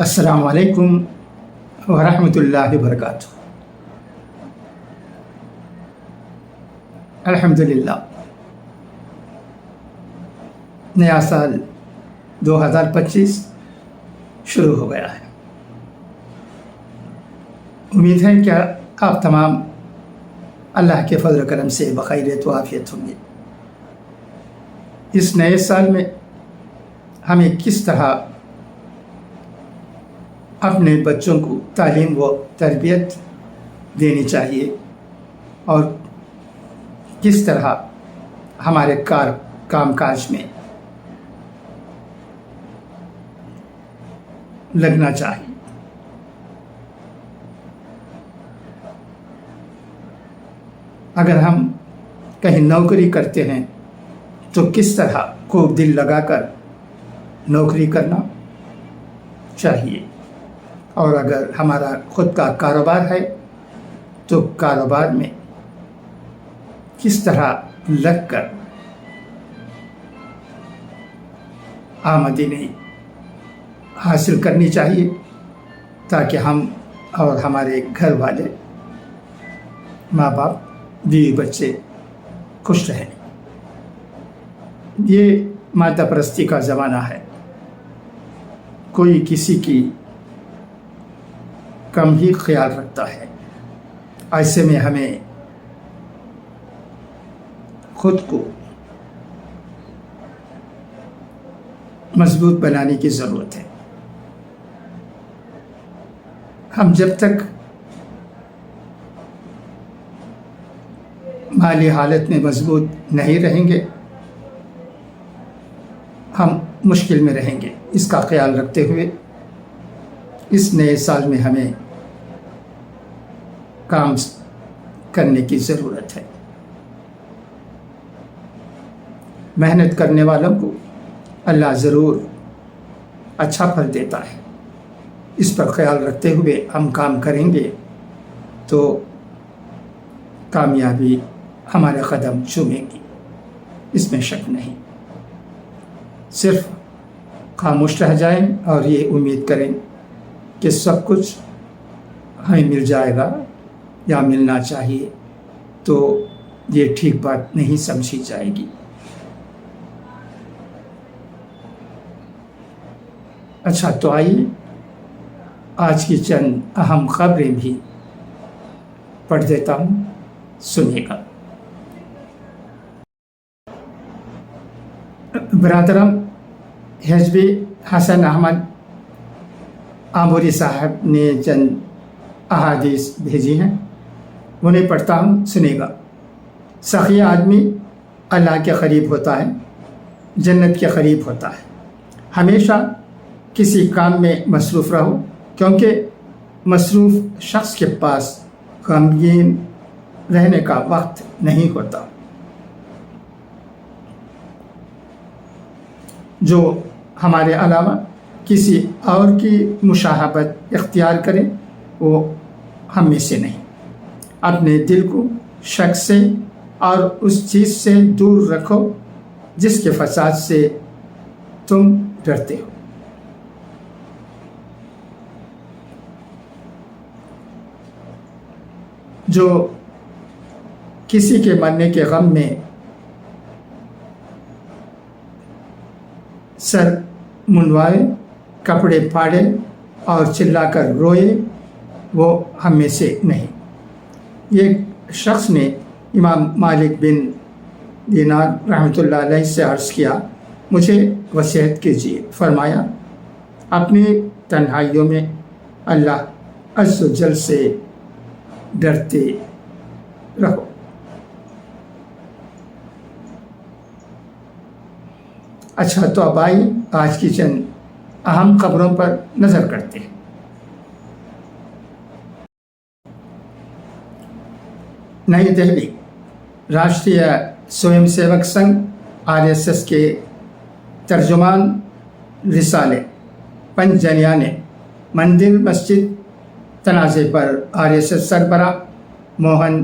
السلام علیکم ورحمۃ اللہ وبرکاتہ۔ الحمدللہ، نیا سال 2025 شروع ہو گیا ہے۔ امید ہے کہ آپ تمام اللہ کے فضل و کرم سے بخیریت و عافیت ہوں گے۔ اس نئے سال میں ہمیں کس طرح اپنے بچوں کو تعلیم و تربیت دینی چاہیے اور کس طرح ہمارے کام کاج میں لگنا چاہیے۔ اگر ہم کہیں نوکری کرتے ہیں تو کس طرح خوب دل لگا کر نوکری کرنا چاہیے، اور اگر ہمارا خود کا کاروبار ہے تو کاروبار میں کس طرح لگ کر آمدنی حاصل کرنی چاہیے تاکہ ہم اور ہمارے گھر والے، ماں باپ، بیوی بچے خوش رہیں۔ یہ مادہ پرستی کا زمانہ ہے، کوئی کسی کی کم ہی خیال رکھتا ہے۔ ایسے میں ہمیں خود کو مضبوط بنانے کی ضرورت ہے۔ ہم جب تک مالی حالت میں مضبوط نہیں رہیں گے، ہم مشکل میں رہیں گے۔ اس کا خیال رکھتے ہوئے اس نئے سال میں ہمیں کام کرنے کی ضرورت ہے۔ محنت کرنے والوں کو اللہ ضرور اچھا پھل دیتا ہے۔ اس پر خیال رکھتے ہوئے ہم کام کریں گے تو کامیابی ہمارے قدم چومے گی، اس میں شک نہیں۔ صرف خاموش رہ جائیں اور یہ امید کریں کہ سب کچھ ہمیں مل جائے گا یا ملنا چاہیے، تو یہ ٹھیک بات نہیں سمجھی جائے گی۔ اچھا، تو آئیے آج کی چند اہم خبریں بھی پڑھ دیتا ہوں، سنیے گا۔ برادرم حزبی حسن احمد آموری صاحب نے چند احادیث بھیجی ہیں، انہیں پڑھتا ہوں، سنے گا۔ سخی آدمی اللہ کے قریب ہوتا ہے، جنت کے قریب ہوتا ہے۔ ہمیشہ کسی کام میں مصروف رہو، کیونکہ مصروف شخص کے پاس غمگین رہنے کا وقت نہیں ہوتا۔ جو ہمارے علاوہ کسی اور کی مشابہت اختیار کرے وہ ہم میں سے نہیں۔ اپنے دل کو شک سے اور اس چیز سے دور رکھو جس کے فساد سے تم ڈرتے ہو۔ جو کسی کے مرنے کے غم میں سر منڈوائے، کپڑے پھاڑے اور چلا کر روئے، وہ ہم میں سے نہیں۔ یہ شخص نے امام مالک بن دینار رحمۃ اللہ علیہ سے عرض کیا، مجھے وصیت کیجیے۔ فرمایا، اپنی تنہائیوں میں اللہ عز و جل سے ڈرتے رہو۔ اچھا، تو اب آئیے آج کی چند اہم خبروں پر نظر کرتے ہیں۔ نئی دہلی، راشٹریہ سوئم سیوک سنگھ RSS کے ترجمان رسالے پنجنیا نے مندر مسجد تنازع پر RSS سربراہ موہن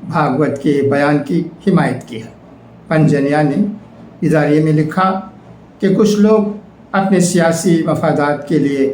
بھاگوت کے بیان کی حمایت کی ہے۔ پنجنیا نے اداریے میں لکھا کہ کچھ لوگ اپنے سیاسی مفادات کے لیے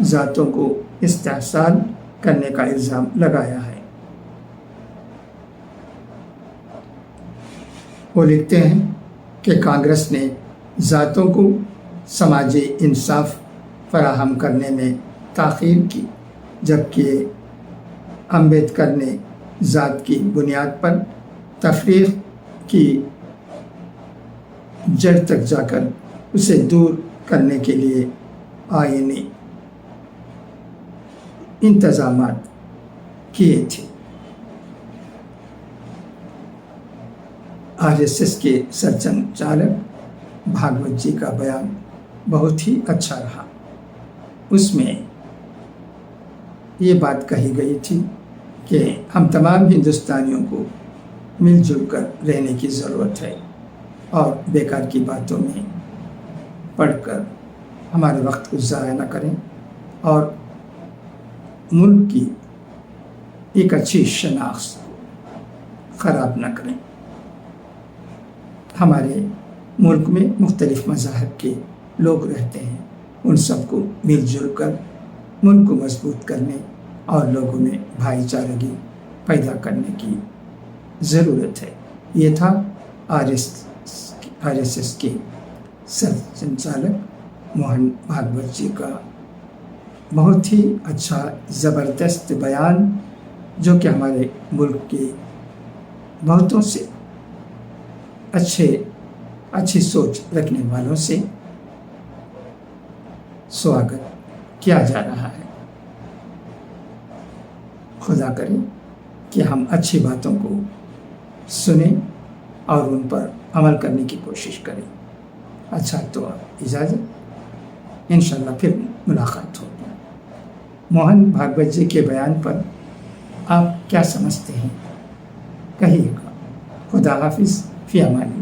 ذاتوں کو استحصال کرنے کا الزام لگایا ہے۔ وہ لکھتے ہیں کہ کانگریس نے ذاتوں کو سماجی انصاف فراہم کرنے میں تاخیر کی، جبکہ امبیڈکر نے ذات کی بنیاد پر تفریق کی جڑ تک جا کر اسے دور کرنے کے لیے آئینی انتظامات کیے تھے۔ RSS کے سرسنچالک بھاگوت جی کا بیان بہت ہی اچھا رہا۔ اس میں یہ بات کہی گئی تھی کہ ہم تمام ہندوستانیوں کو مل جل کر رہنے کی ضرورت ہے اور بیکار کی باتوں میں پڑھ کر ہمارے وقت کو ضائع نہ کریں اور ملک کی ایک اچھی شناخت خراب نہ کریں۔ ہمارے ملک میں مختلف مذاہب کے لوگ رہتے ہیں، ان سب کو مل جل کر ملک کو مضبوط کرنے اور لوگوں میں بھائی چارگی پیدا کرنے کی ضرورت ہے۔ یہ تھا RSS کے سرسنچالک موہن بھاگوت جی کا بہت ہی اچھا زبردست بیان، جو کہ ہمارے ملک کے بہتوں سے اچھی سوچ رکھنے والوں سے سواگت کیا جا رہا ہے۔ خدا کرے کہ ہم اچھی باتوں کو سنیں اور ان پر عمل کرنے کی کوشش کریں۔ اچھا تو اجازت، انشاءاللہ پھر ملاقات ہوگی۔ موہن بھاگوت جی کے بیان پر آپ کیا سمجھتے ہیں؟ کہیے گا۔ خدا حافظ، فی امان اللہ۔